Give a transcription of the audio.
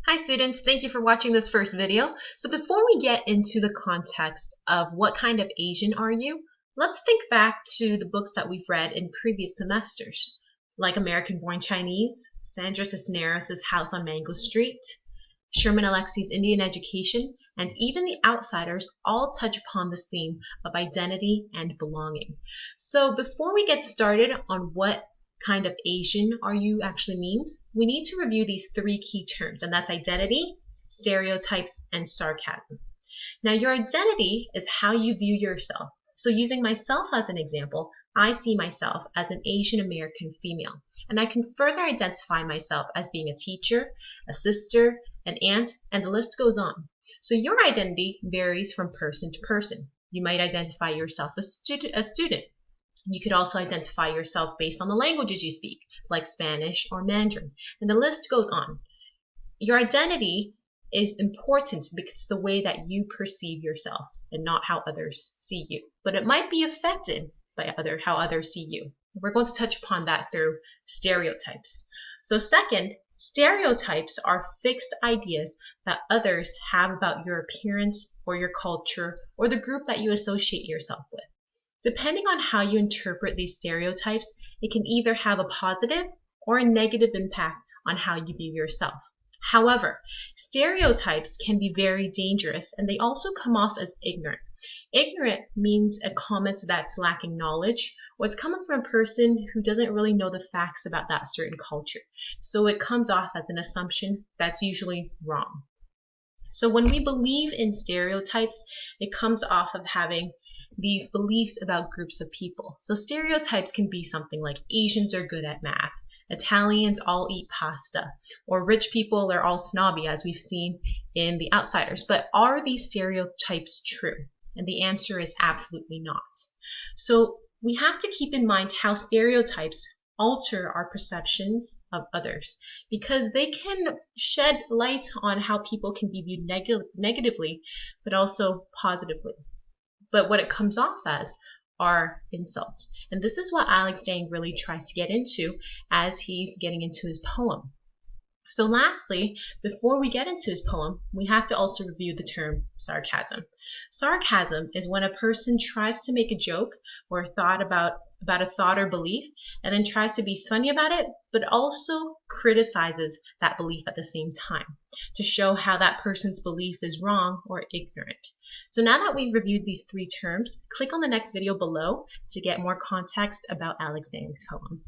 Hi students, thank you for watching this first video. So before we get into the context of what kind of Asian are you, let's think back to the books that we've read in previous semesters, like American Born Chinese, Sandra Cisneros' House on Mango Street, Sherman Alexie's Indian Education, and even The Outsiders all touch upon this theme of identity and belonging. So before we get started on what kind of Asian are you actually means, we need to review these three key terms, and that's identity, stereotypes, and sarcasm. Now, your identity is how you view yourself. So using myself as an example, I see myself as an Asian American female, and I can further identify myself as being a teacher, a sister, an aunt, and the list goes on. So your identity varies from person to person. You might identify yourself as a student. You could also identify yourself based on the languages you speak, like Spanish or Mandarin, and the list goes on. Your identity is important because it's the way that you perceive yourself and not how others see you. But it might be affected by how others see you. We're going to touch upon that through stereotypes. So second, stereotypes are fixed ideas that others have about your appearance or your culture or the group that you associate yourself with. Depending on how you interpret these stereotypes, it can either have a positive or a negative impact on how you view yourself. However, stereotypes can be very dangerous and they also come off as ignorant. Ignorant means a comment that's lacking knowledge, or it's coming from a person who doesn't really know the facts about that certain culture. So it comes off as an assumption that's usually wrong. So when we believe in stereotypes, it comes off of having these beliefs about groups of people. So stereotypes can be something like Asians are good at math, Italians all eat pasta, or rich people are all snobby, as we've seen in The Outsiders. But are these stereotypes true? And the answer is absolutely not. So we have to keep in mind how stereotypes alter our perceptions of others, because they can shed light on how people can be viewed negatively, but also positively. But what it comes off as are insults. And this is what Alex Dang really tries to get into as he's getting into his poem. So lastly, before we get into his poem, we have to also review the term sarcasm. Sarcasm is when a person tries to make a joke or a thought about a thought or belief and then tries to be funny about it, but also criticizes that belief at the same time to show how that person's belief is wrong or ignorant. So now that we've reviewed these three terms, click on the next video below to get more context about Alex Dang's poem.